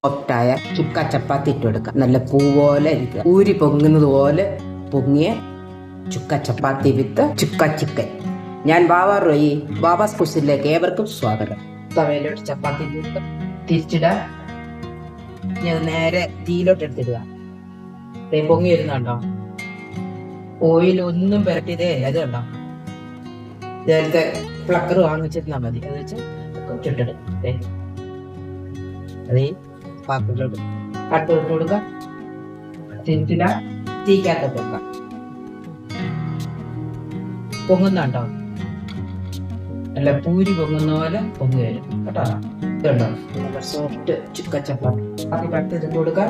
സോഫ്റ്റായ ചുക്ക ചപ്പാത്തി ഇട്ട് കൊടുക്കുക. നല്ല പൂ പോലെ ഇരിക്കുക. ഊരി പൊങ്ങുന്നത് പോലെ പൊങ്ങിയ ചുക്ക ചപ്പാത്തി വിത്ത് ചുക്ക ചിക്കൻ. ഞാൻ ബാബ റോയി, ബാബാസ് കുസിലേക്ക് ഏവർക്കും സ്വാഗതം. തവയിലോട്ട് ചപ്പാത്തി തിരിച്ചിടുക. നേരെ തീയിലോട്ട് എടുത്തിടുക. പൊങ്ങി വരുന്നുണ്ടോ? ഓയിൽ ഒന്നും പുരട്ടിയതേ അത് കണ്ടോ? നേരത്തെ ഫ്ലക്കർ വാങ്ങിച്ചിരുന്നാൽ മതി. അത് വെച്ച് ചുട്ടെടുക്കും. അതേ പാത്രത്തിലോട്ട് അടുത്തോട്ട് കൊടുക്കുക. തിരിച്ചിട. തീക്കകത്ത് വെക്കാം. പൊങ്ങുന്നുണ്ടോ? നല്ല പൂരി പൊങ്ങുന്ന പോലെ പൊങ്ങി വരും കേട്ടോ. ഇതുണ്ടോ? നല്ല സോഫ്റ്റ് ചുക്ക ചപ്പാത്തി. അത് കട്ട് കൊടുക്കുക.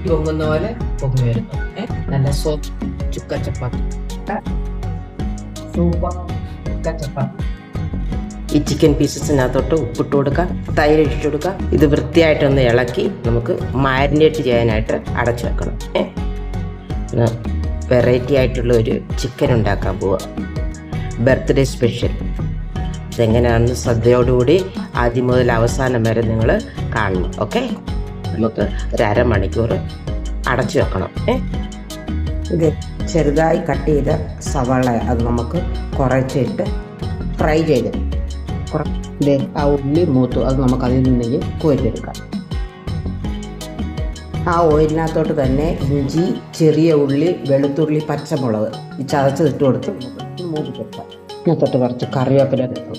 പൊങ്ങുന്ന പോലെ പൊങ്ങി വരുന്നു. നല്ല സോഫ്റ്റ് ചുക്ക ചപ്പാത്തി. സൂപ്പർ ചുക്ക ചപ്പാത്തി. ഈ ചിക്കൻ പീസസിനകത്തോട്ട് ഉപ്പിട്ട് കൊടുക്കുക, തൈര് ഇട്ട് കൊടുക്കുക. ഇത് വൃത്തിയായിട്ടൊന്ന് ഇളക്കി നമുക്ക് മാരിനേറ്റ് ചെയ്യാനായിട്ട് അടച്ചു വെക്കണം. വെറൈറ്റി ആയിട്ടുള്ള ഒരു ചിക്കൻ ഉണ്ടാക്കാൻ പോവുക. Birthday special. ഇതെങ്ങനെയാണെന്ന് ശ്രദ്ധയോടുകൂടി ആദ്യം മുതൽ അവസാനം വരെ നിങ്ങൾ കാണണം. ഓക്കെ, നമുക്ക് ഒരു അരമണിക്കൂർ അടച്ചു വെക്കണം. ഇത് ചെറുതായി കട്ട് ചെയ്ത സവാള അത് നമുക്ക് കുറച്ചിട്ട് ഫ്രൈ ചെയ്ത് ആ ഉള്ളി മൂത്തു അത് നമുക്ക് അതിൽ നിന്നെങ്കിൽ കോരിയെടുക്കാം. ആ ഓയിലിനകത്തോട്ട് തന്നെ ഇഞ്ചി, ചെറിയ ഉള്ളി, വെളുത്തുള്ളി, പച്ചമുളക് ഈ ചതച്ചതിട്ട് കൊടുത്ത് മൂടി കൊടുക്കാം. ഇതിനകത്തോട്ട് കുറച്ച് കറിവേപ്പില ഇട്ടു,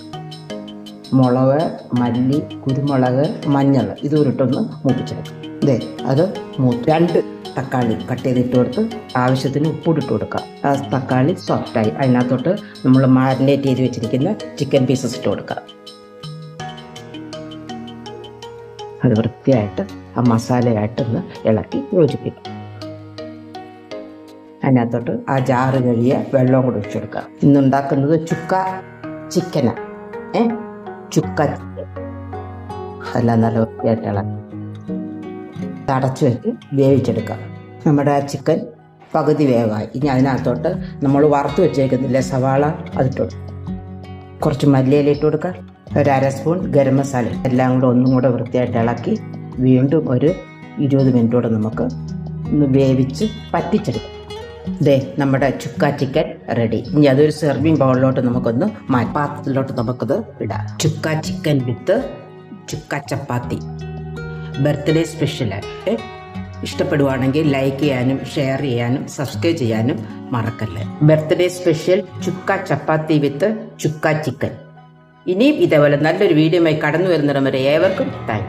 മുളക്, മല്ലി, കുരുമുളക്, മഞ്ഞൾ ഇതൊരിട്ടൊന്ന് മൂപ്പിച്ചെടുക്കാം. അത് രണ്ട് തക്കാളി കട്ട് ചെയ്തിട്ട് കൊടുത്ത് ആവശ്യത്തിന് ഉപ്പിട്ട് കൊടുക്കുക. ആ തക്കാളി സോഫ്റ്റായി അതിനകത്തോട്ട് നമ്മൾ മാരിനേറ്റ് ചെയ്ത് വെച്ചിരിക്കുന്ന ചിക്കൻ പീസസ് ഇട്ട് കൊടുക്കുക. അത് വൃത്തിയായിട്ട് ആ മസാലയായിട്ടൊന്ന് ഇളക്കി യോജിപ്പിക്കുക. അതിനകത്തോട്ട് ആ ജാറ് കഴിയ വെള്ളം കൂടെ ഒഴിച്ചു കൊടുക്കുക. ഇന്നുണ്ടാക്കുന്നത് ചുക്ക ചിക്കനാണ്. ചുക്ക ചിക്കൻ എല്ലാം നല്ല വൃത്തിയായിട്ട് ഇളക്കി അടച്ചു വെച്ച് വേവിച്ചെടുക്കുക. നമ്മുടെ ആ ചിക്കൻ പകുതി വേവായി. ഇനി അതിനകത്തോട്ട് നമ്മൾ വറുത്ത് വെച്ചേക്കുന്നില്ലേ സവാള അതിട്ട് കൊടുക്കുക. കുറച്ച് മല്ലിയില ഇട്ട് കൊടുക്കുക. ഒരു അര സ്പൂൺ ഗരം മസാല എല്ലാം കൂടെ ഒന്നും കൂടെ വൃത്തിയായിട്ട് ഇളക്കി വീണ്ടും ഒരു 20 മിനിറ്റോടെ നമുക്ക് ഒന്ന് വേവിച്ച് പറ്റിച്ചെടുക്കാം. നമ്മുടെ ചുക്ക ചിക്കൻ റെഡി. ഇനി അതൊരു സെർവിങ് ബൗളിലോട്ട് നമുക്കൊന്ന് പാത്രത്തിലോട്ട് നമുക്കത് ഇടാം. ചുക്ക ചിക്കൻ വിത്ത് ചുക്ക ചപ്പാത്തി ബർത്ത്ഡേ സ്പെഷ്യലായിട്ട് ഇഷ്ടപ്പെടുവാണെങ്കിൽ ലൈക്ക് ചെയ്യാനും ഷെയർ ചെയ്യാനും സബ്സ്ക്രൈബ് ചെയ്യാനും മറക്കല്ലേ. ബർത്ത്ഡേ സ്പെഷ്യൽ ചുക്ക ചപ്പാത്തി വിത്ത് ചുക്ക ചിക്കൻ. ഇനിയും ഇതേപോലെ നല്ലൊരു വീഡിയോയുമായി കടന്നു വരുന്നിടം വരെ ഏവർക്കും താങ്ക്സ്.